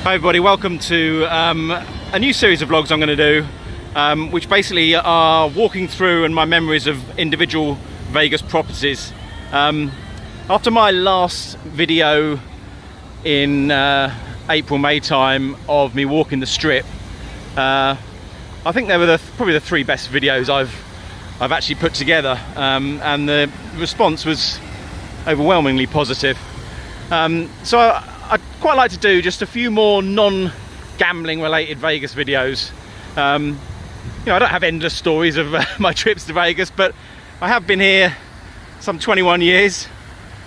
Hi everybody, welcome to a new series of vlogs I'm going to do, which basically are walking through and my memories of individual Vegas properties. After my last video in April-May time of me walking the strip, I think they were probably the three best videos I've actually put together, and the response was overwhelmingly positive. So I'd quite like to do just a few more non-gambling related Vegas videos. You know, I don't have endless stories of my trips to Vegas, but I have been here some 21 years.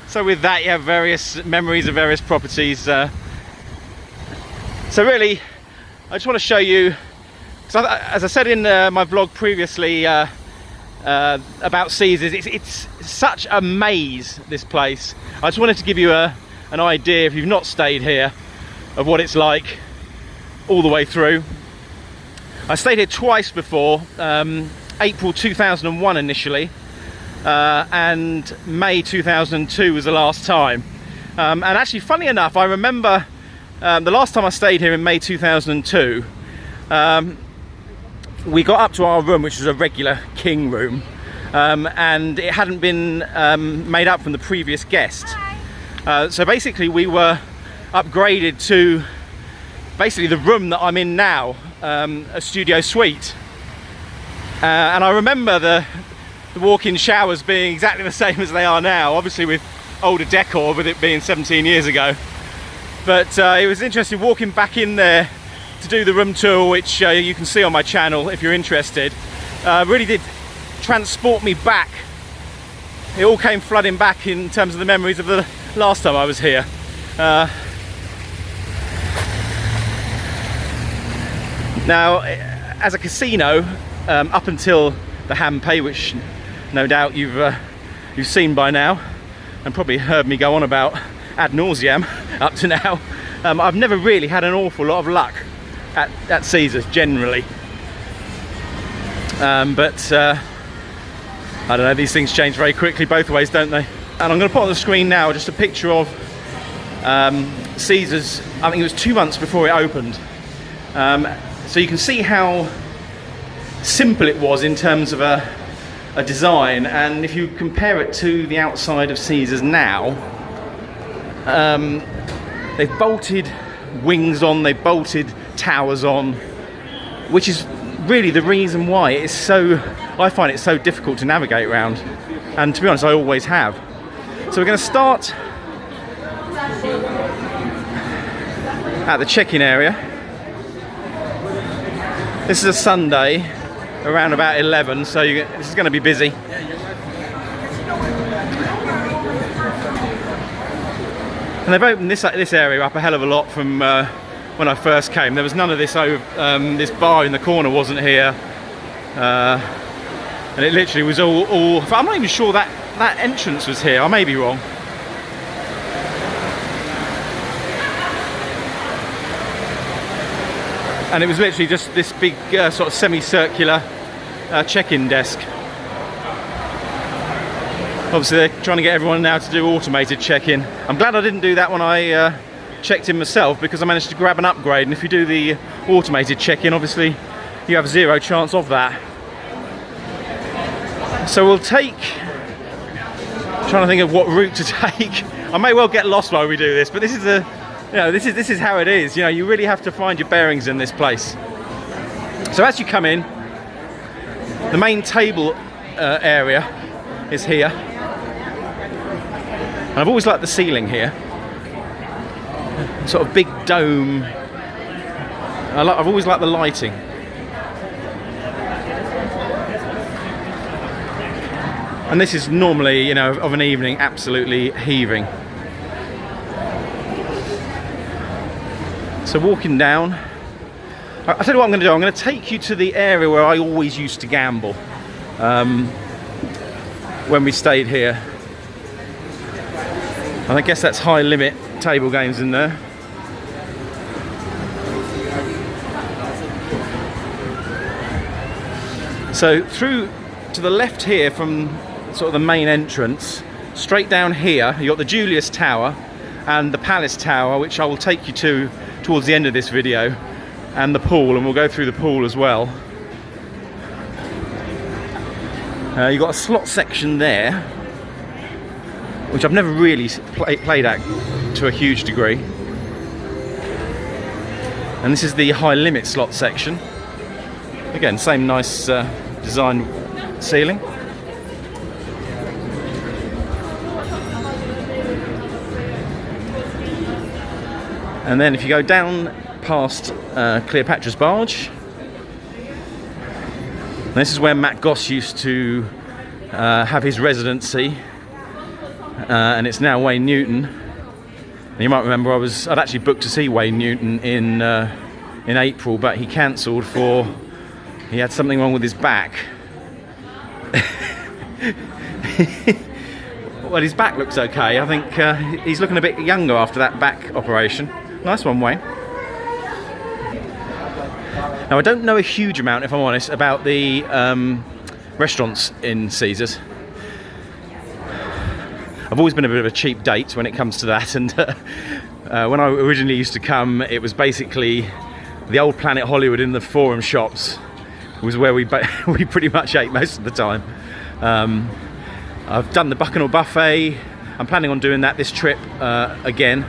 So with that, you have various memories of various properties. So really, I just want to show you, as I said in my vlog previously about Caesars, it's such a maze, this place. I just wanted to give you an idea, if you've not stayed here, of what it's like all the way through. I stayed here twice before, April 2001 initially, and May 2002 was the last time. And actually, funny enough, I remember the last time I stayed here in May 2002, we got up to our room, which was a regular king room, and it hadn't been made up from the previous guest. So basically we were upgraded to basically the room that I'm in now, a studio suite. And I remember the walk-in showers being exactly the same as they are now, obviously with older decor, with it being 17 years ago. But it was interesting walking back in there to do the room tour, which you can see on my channel if you're interested. Really did transport me back. It all came flooding back in terms of the memories of the last time I was here. Now, as a casino, up until the ham pay, which no doubt you've seen by now, and probably heard me go on about ad nauseam up to now, I've never really had an awful lot of luck at Caesars generally. But I don't know, these things change very quickly both ways, don't they? And I'm going to put on the screen now just a picture of Caesars. I think it was 2 months before it opened. So you can see how simple it was in terms of a design, and if you compare it to the outside of Caesars now, they've bolted wings on, they've bolted towers on, which is really the reason why it's so, I find it so difficult to navigate around, and to be honest I always have. So we're going to start at the check-in area. This is a Sunday around about 11, so this is going to be busy. And they've opened this area up a hell of a lot from when I first came. There was none of this this bar in the corner wasn't here. and it literally was all I'm not even sure that entrance was here. I may be wrong. And it was literally just this big sort of semicircular check-in desk. Obviously they're trying to get everyone now to do automated check-in. I'm glad I didn't do that when I checked in myself, because I managed to grab an upgrade, and if you do the automated check-in, obviously you have zero chance of that. So we'll take, trying to think of what route to take. I may well get lost while we do this, but this is this is how it is. You know, you really have to find your bearings in this place. So as you come in, the main table area is here. And I've always liked the ceiling here, sort of big dome. I've always liked the lighting. And this is normally, you know, of an evening, absolutely heaving. So walking down, I'll tell you what I'm going to do. I'm going to take you to the area where I always used to gamble when we stayed here. And I guess that's high limit table games in there. So through to the left here from sort of the main entrance, straight down here, you've got the Julius Tower and the Palace Tower, which I will take you to towards the end of this video, and the pool, and we'll go through the pool as well. You've got a slot section there, which I've never really played at to a huge degree. And this is the high limit slot section. Again, same nice design ceiling. And then if you go down past Cleopatra's Barge, this is where Matt Goss used to have his residency, and it's now Wayne Newton. And you might remember I'd actually booked to see Wayne Newton in April, but he cancelled he had something wrong with his back. Well, his back looks okay. I think he's looking a bit younger after that back operation. Nice one, Wayne. Now, I don't know a huge amount, if I'm honest, about the restaurants in Caesars. I've always been a bit of a cheap date when it comes to that, and when I originally used to come, it was basically the old Planet Hollywood in the Forum shops was where we pretty much ate most of the time. I've done the Bacchanal Buffet. I'm planning on doing that this trip again.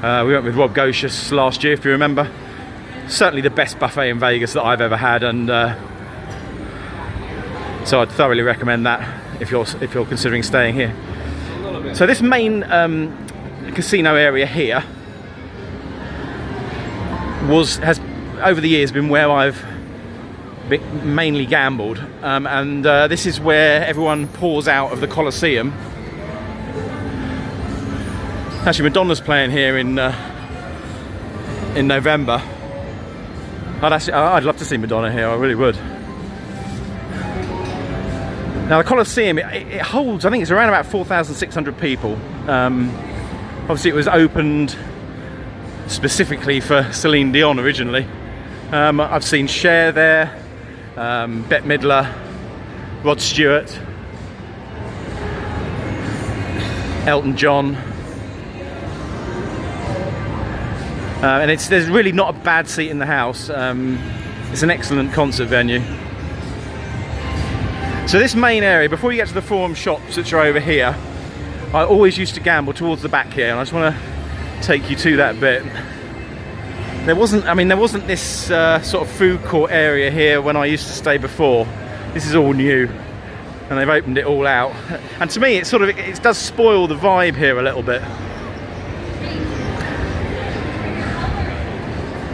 We went with Rob Gocious last year, if you remember. Certainly the best buffet in Vegas that I've ever had, and so I'd thoroughly recommend that if you're considering staying here. So this main casino area here has over the years been where I've mainly gambled, and this is where everyone pours out of the Colosseum. Actually, Madonna's playing here in November. I'd love to see Madonna here. I really would. Now the Colosseum, it holds, I think it's around about 4,600 people. Obviously, it was opened specifically for Celine Dion originally. I've seen Cher there, Bette Midler, Rod Stewart, Elton John. And there's really not a bad seat in the house. It's an excellent concert venue. So this main area, before you get to the Forum shops which are over here, I always used to gamble towards the back here, and I just want to take you to that bit. There wasn't this sort of food court area here when I used to stay before. This is all new, and they've opened it all out. And to me, it does spoil the vibe here a little bit.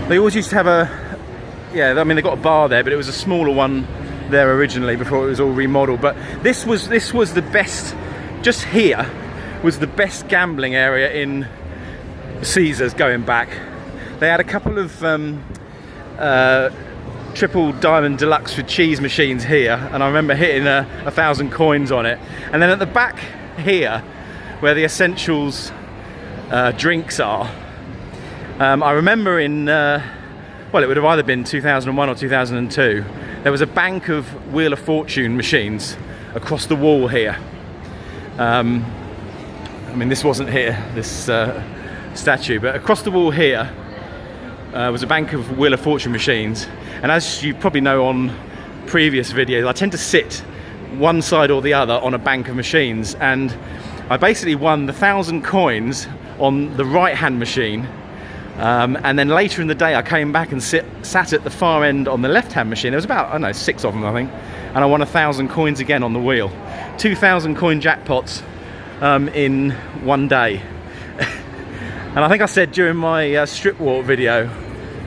They always used to have they got a bar there, but it was a smaller one there originally before it was all remodeled. But this was the best, just here was the best gambling area in Caesars going back. They had a couple of triple diamond deluxe with cheese machines here, and I remember hitting 1,000 coins on it. And then at the back here, where the essentials drinks are, I remember in well, it would have either been 2001 or 2002, there was a bank of Wheel of Fortune machines across the wall here. I mean, this wasn't here, this statue, but across the wall here was a bank of Wheel of Fortune machines. And as you probably know on previous videos, I tend to sit one side or the other on a bank of machines, and I basically won the 1,000 coins on the right hand machine, and then later in the day I came back and sat at the far end on the left hand machine. There was about, I don't know, 6 of them I think, and I won 1,000 coins again on the wheel. 2,000 coin jackpots in one day. And I think I said during my strip walk video,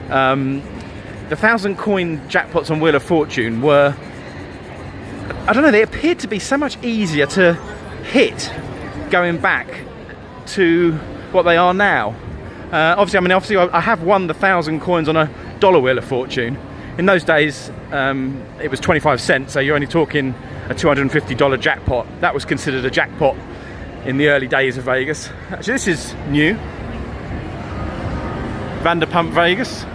the 1,000 coin jackpots on Wheel of Fortune were, I don't know, they appeared to be so much easier to hit going back to what they are now. Obviously I have won the 1,000 coins on a dollar Wheel of Fortune. In those days it was 25 cents, so you're only talking a $250 jackpot. That was considered a jackpot in the early days of Vegas. Actually, this is new. Vanderpump Vegas.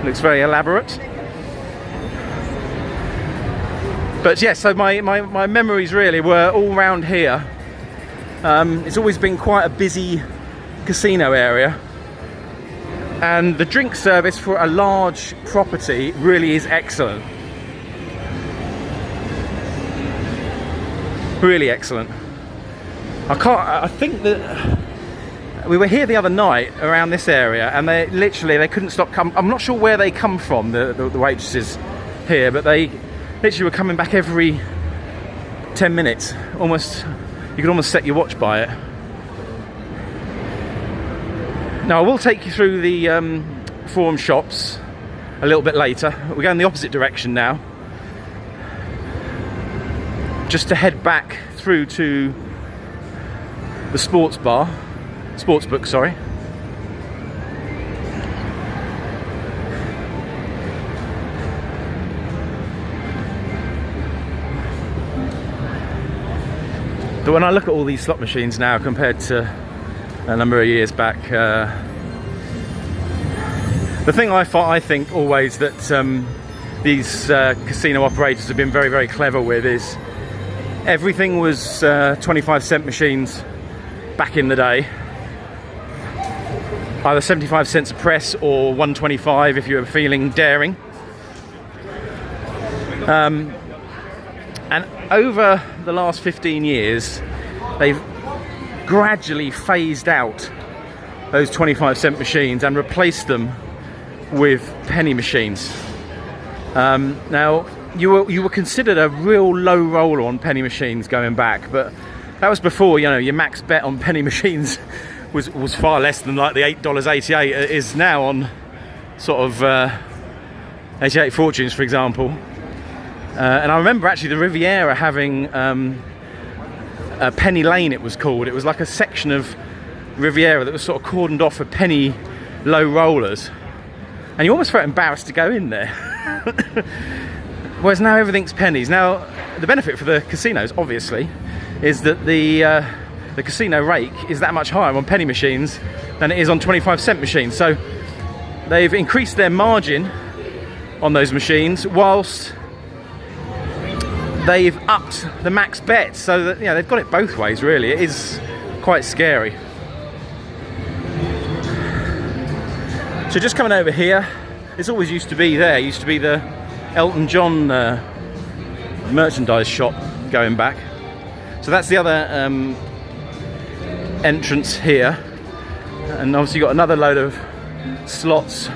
Looks very elaborate. But yeah, so my memories really were all round here. It's always been quite a busy casino area, and the drink service for a large property really is excellent. Really excellent. I think that we were here the other night around this area, and they couldn't stop coming. I'm not sure where they come from, the waitresses here, but they literally were coming back every 10 minutes. Almost, you could almost set your watch by it. Now I will take you through the forum shops a little bit later. We're going the opposite direction now, just to head back through to the sportsbook, sorry. But when I look at all these slot machines now compared to a number of years back, the thing I think always that these casino operators have been very, very clever with is everything was 25-cent machines back in the day. Either 75 cents a press or 125 if you were feeling daring. And over the last 15 years, they've gradually phased out those 25-cent machines and replaced them with penny machines. Now, you were considered a real low roller on penny machines going back, but that was before, you know, your max bet on penny machines was far less than like the $8.88 it is now on sort of 88 Fortunes, for example. And I remember actually the Riviera having a penny lane, it was called. It was like a section of Riviera that was sort of cordoned off for penny low rollers, and you almost felt embarrassed to go in there. Whereas now everything's pennies. Now the benefit for the casinos, obviously, is that the casino rake is that much higher on penny machines than it is on 25-cent machines. So they've increased their margin on those machines whilst they've upped the max bet, so that, you know, they've got it both ways really. It is quite scary. So just coming over here, this always used to be there. It used to be the Elton John merchandise shop going back. So that's the other entrance here, and obviously you've got another load of slots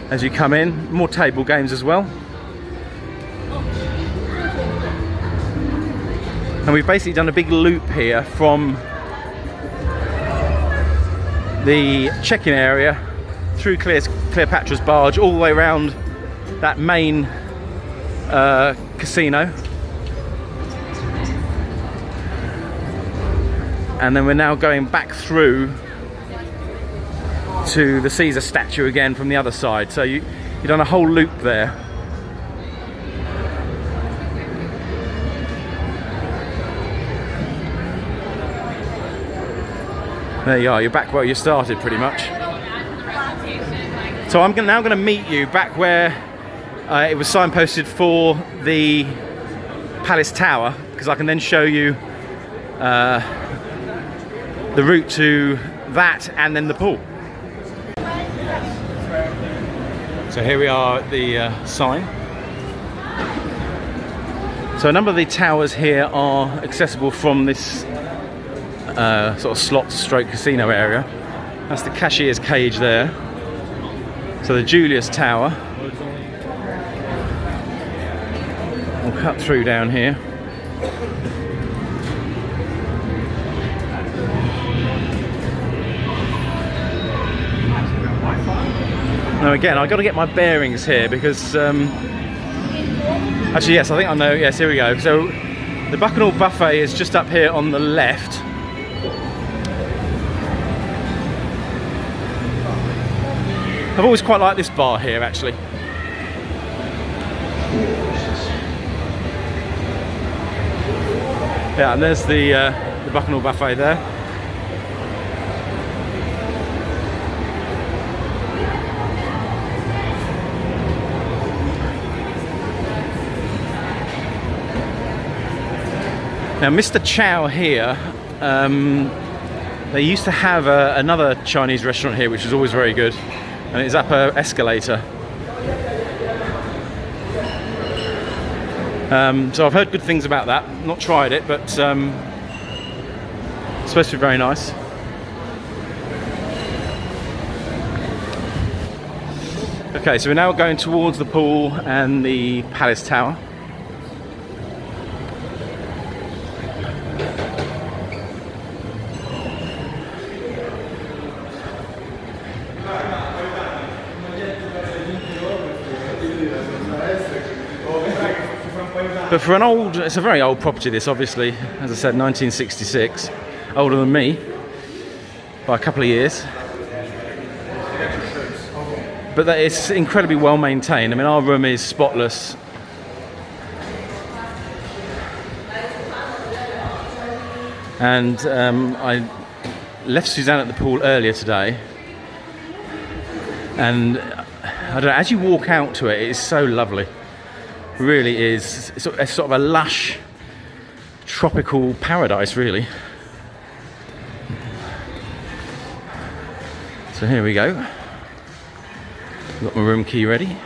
as you come in. More table games as well. And we've basically done a big loop here from the check-in area through Cleopatra's Barge all the way around that main casino, and then we're now going back through to the Caesar statue again from the other side. So you You've done a whole loop there. There you are, you're back where you started pretty much. So I'm now going to meet you back where it was signposted for the Palace Tower, because I can then show you the route to that and then the pool. So here we are at the sign. So a number of the towers here are accessible from this sort of slot stroke casino area. That's the cashier's cage there. So the Julius Tower. We'll cut through down here. Now again, I've got to get my bearings here because actually yes, I think I know. Yes, here we go. So the Bacchanal Buffet is just up here on the left. I've always quite liked this bar here, actually. Yeah, and there's the Bacchanal Buffet there. Now, Mr. Chow here, they used to have another Chinese restaurant here, which was always very good. And it's up an escalator. So I've heard good things about that. Not tried it, but it's supposed to be very nice. Okay, so we're now going towards the pool and the Palace Tower. But for an old, it's a very old property this, obviously, as I said, 1966, older than me by a couple of years. But that it's incredibly well maintained. I mean, our room is spotless. And I left Suzanne at the pool earlier today, and I don't know, as you walk out to it, it's so lovely. Really is. It's sort of a lush tropical paradise, really. So here we go. Got my room key ready.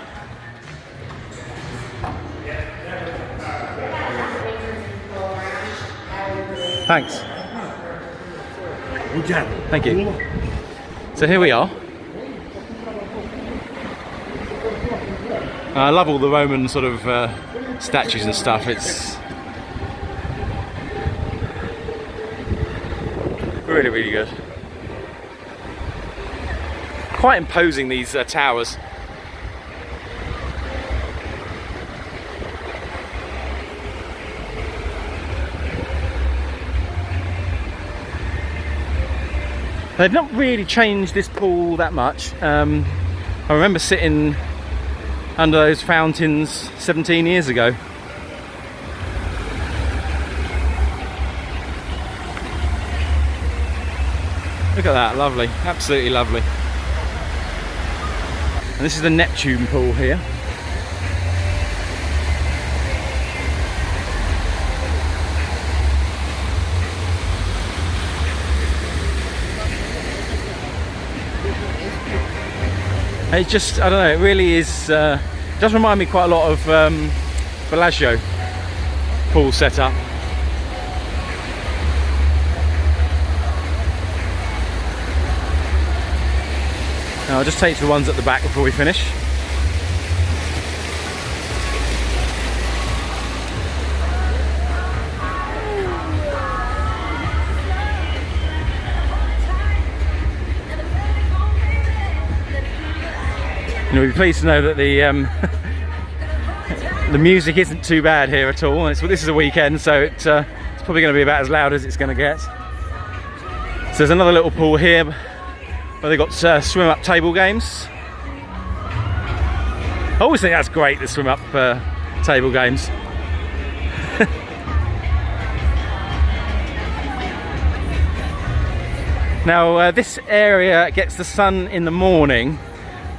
Thanks. Thank you. So here we are. I love all the Roman sort of statues and stuff. It's really, really good. Quite imposing, these towers. They've not really changed this pool that much. I remember sitting under those fountains 17 years ago. Look at that, lovely, absolutely lovely. And this is the Neptune pool here. It just, I don't know, it really is, does remind me quite a lot of Bellagio pool setup. Now I'll just take the ones at the back before we finish. You'll be pleased to know that the the music isn't too bad here at all. This is a weekend, so it's probably going to be about as loud as it's going to get. So there's another little pool here where they've got swim up table games. I always think that's great, the swim up table games. Now this area gets the sun in the morning.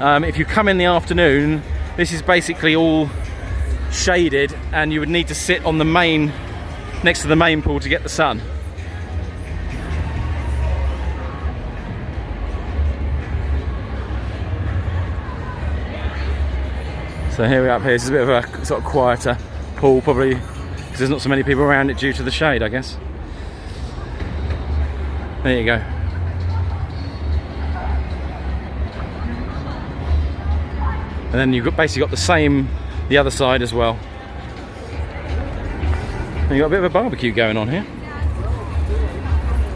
If you come in the afternoon, this is basically all shaded, and you would need to sit on the main, next to the main pool to get the sun. So here we are up here. This is a bit of a sort of quieter pool, probably because there's not so many people around it due to the shade, I guess. There you go. And then you've basically got the same the other side as well. And you've got a bit of a barbecue going on here.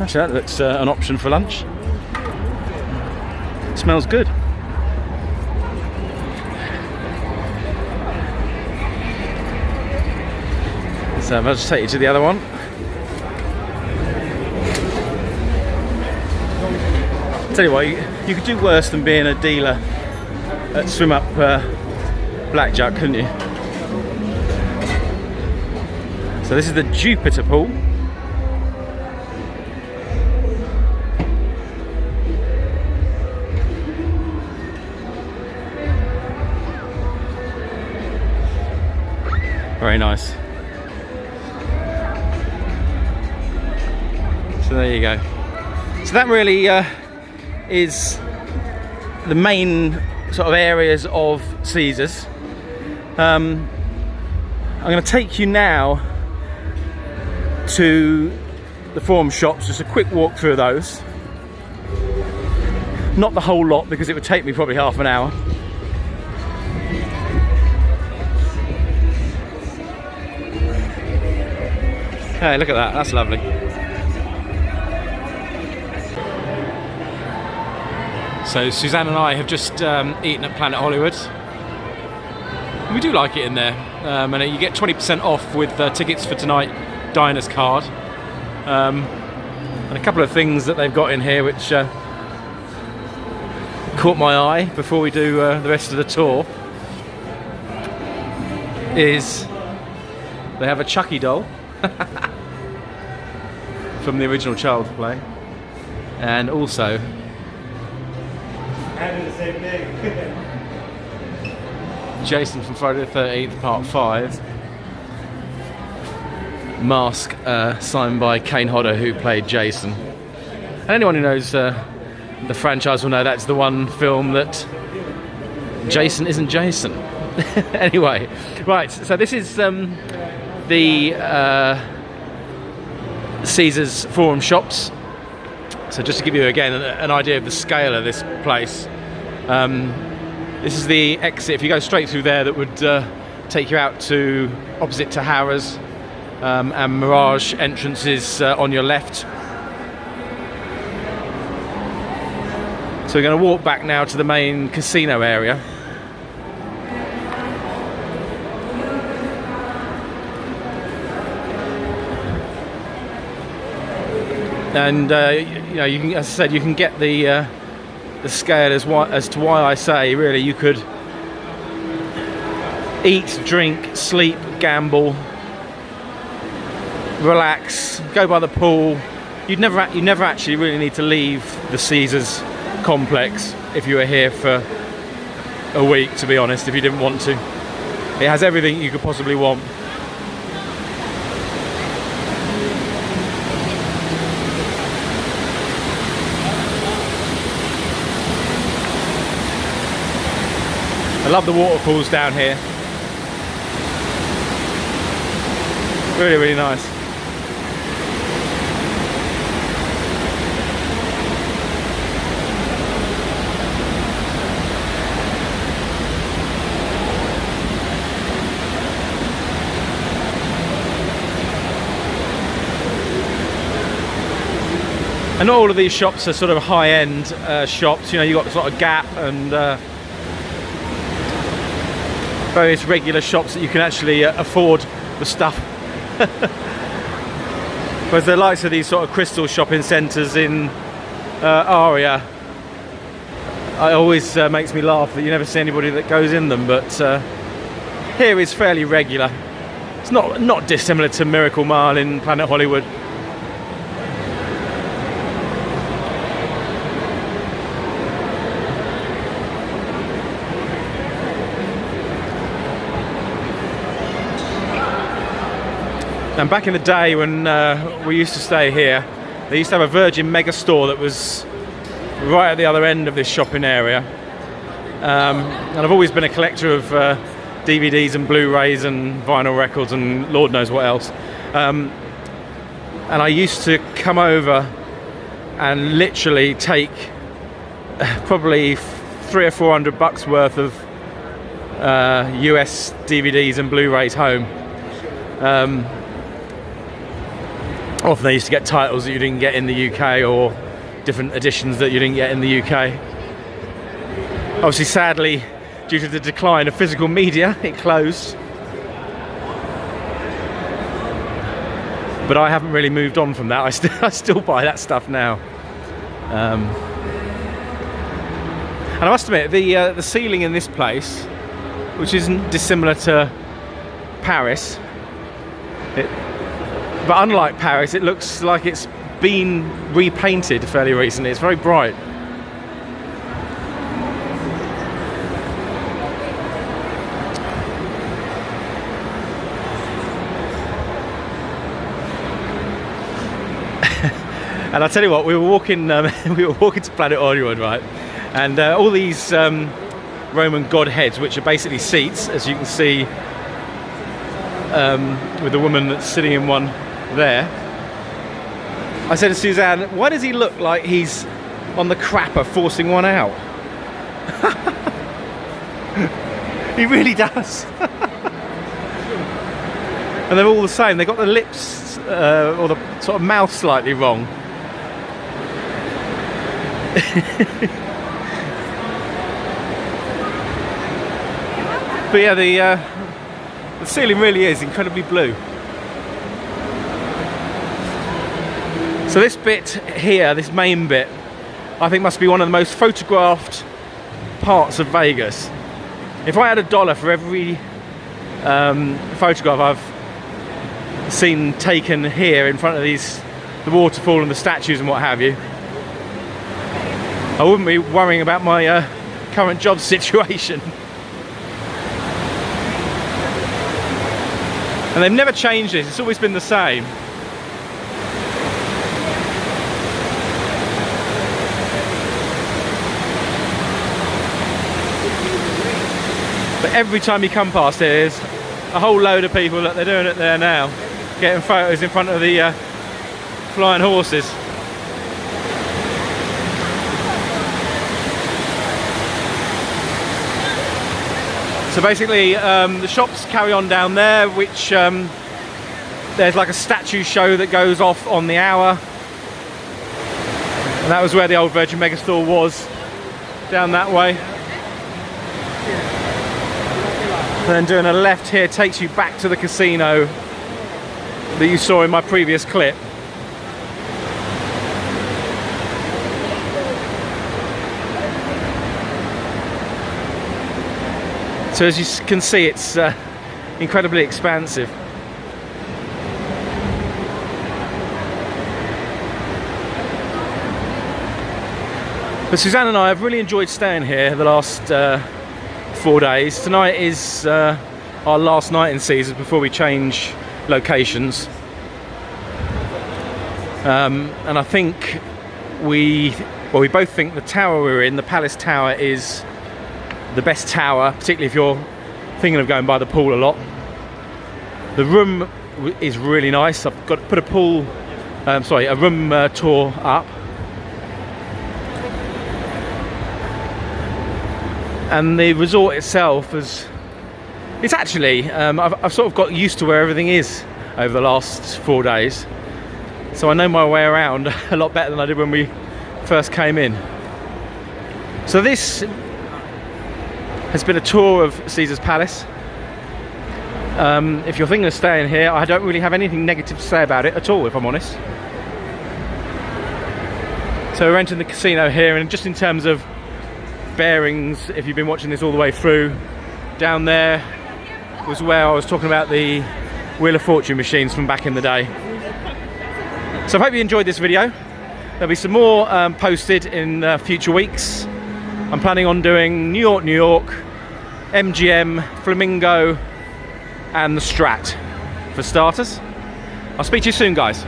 Actually, that looks an option for lunch. It smells good. So I'll just take you to the other one. Tell you what, you could do worse than being a dealer at swim up blackjack, couldn't you? So this is the Jupiter pool. Very nice. So there you go. So that really is the main sort of areas of Caesars. I'm going to take you now to the Forum shops, just a quick walk through those. Not the whole lot, because it would take me probably half an hour. Hey, look at that, that's lovely. So Suzanne and I have just eaten at Planet Hollywood. We do like it in there, and you get 20% off with tickets for tonight, Diner's card, and a couple of things that they've got in here which caught my eye before we do the rest of the tour. Is they have a Chucky doll from the original Child's Play, and also having the same thing. Jason from Friday the 13th Part 5 mask signed by Kane Hodder, who played Jason. And anyone who knows the franchise will know that's the one film that Jason isn't Jason. Anyway, right, so this is the Caesars Forum shops. So just to give you again an idea of the scale of this place, this is the exit. If you go straight through there, that would take you out to opposite to Harrah's, and Mirage entrances on your left. So we're going to walk back now to the main casino area. And you know, you can, as I said, you can get the scale as to why I say really you could eat, drink, sleep, gamble, relax, go by the pool. You'd never actually really need to leave the Caesars complex if you were here for a week, to be honest, if you didn't want to. It has everything you could possibly want. I love the waterfalls down here. Really, really nice. And not all of these shops are sort of high-end shops. You know, you've got sort of Gap and various regular shops that you can actually afford the stuff. Whereas the likes of these sort of crystal shopping centres in Aria it always makes me laugh that you never see anybody that goes in them, but here is fairly regular. It's not dissimilar to Miracle Mile in Planet Hollywood. And back in the day when we used to stay here, they used to have a Virgin mega store that was right at the other end of this shopping area. And I've always been a collector of DVDs and Blu-rays and vinyl records and Lord knows what else. And I used to come over and literally take probably $300 or $400 worth of US DVDs and Blu-rays home. Often they used to get titles that you didn't get in the UK, or different editions that you didn't get in the UK. Obviously, sadly, due to the decline of physical media, it closed. But I haven't really moved on from that. I still buy that stuff now. And I must admit, the ceiling in this place, which isn't dissimilar to Paris, but unlike Paris, it looks like it's been repainted fairly recently. It's very bright. And I'll tell you what, we were walking to Planet Hollywood, right? And all these Roman godheads, which are basically seats, as you can see, with the woman that's sitting in one there. I said to Suzanne, why does he look like he's on the crapper forcing one out? He really does. And they're all the same. They've got the lips or the sort of mouth slightly wrong. But yeah, the ceiling really is incredibly blue. So this bit here, this main bit, I think must be one of the most photographed parts of Vegas. If I had $1 for every photograph I've seen taken here in front of the waterfall and the statues and what have you, I wouldn't be worrying about my current job situation. And they've never changed this, it's always been the same. But every time you come past here, there's a whole load of people that they're doing it there now, getting photos in front of the flying horses. So basically, the shops carry on down there, which there's like a statue show that goes off on the hour. And that was where the old Virgin Megastore was, down that way. And then doing a left here takes you back to the casino that you saw in my previous clip. So as you can see, it's incredibly expansive. But Suzanne and I have really enjoyed staying here the last 4 days. Tonight is our last night in Caesars before we change locations. And I think we both think the tower we're in, the Palace Tower, is the best tower, particularly if you're thinking of going by the pool a lot. The room is really nice. I've got to put a room tour up. And the resort itself it's actually, I've sort of got used to where everything is over the last 4 days. So I know my way around a lot better than I did when we first came in. So this has been a tour of Caesar's Palace. If you're thinking of staying here, I don't really have anything negative to say about it at all, if I'm honest. So we're entering the casino here, and just in terms of bearings, if you've been watching this all the way through. Down there was where I was talking about the Wheel of Fortune machines from back in the day. So I hope you enjoyed this video. There'll be some more posted in future weeks. I'm planning on doing New York, MGM, Flamingo and the Strat for starters. I'll speak to you soon, guys.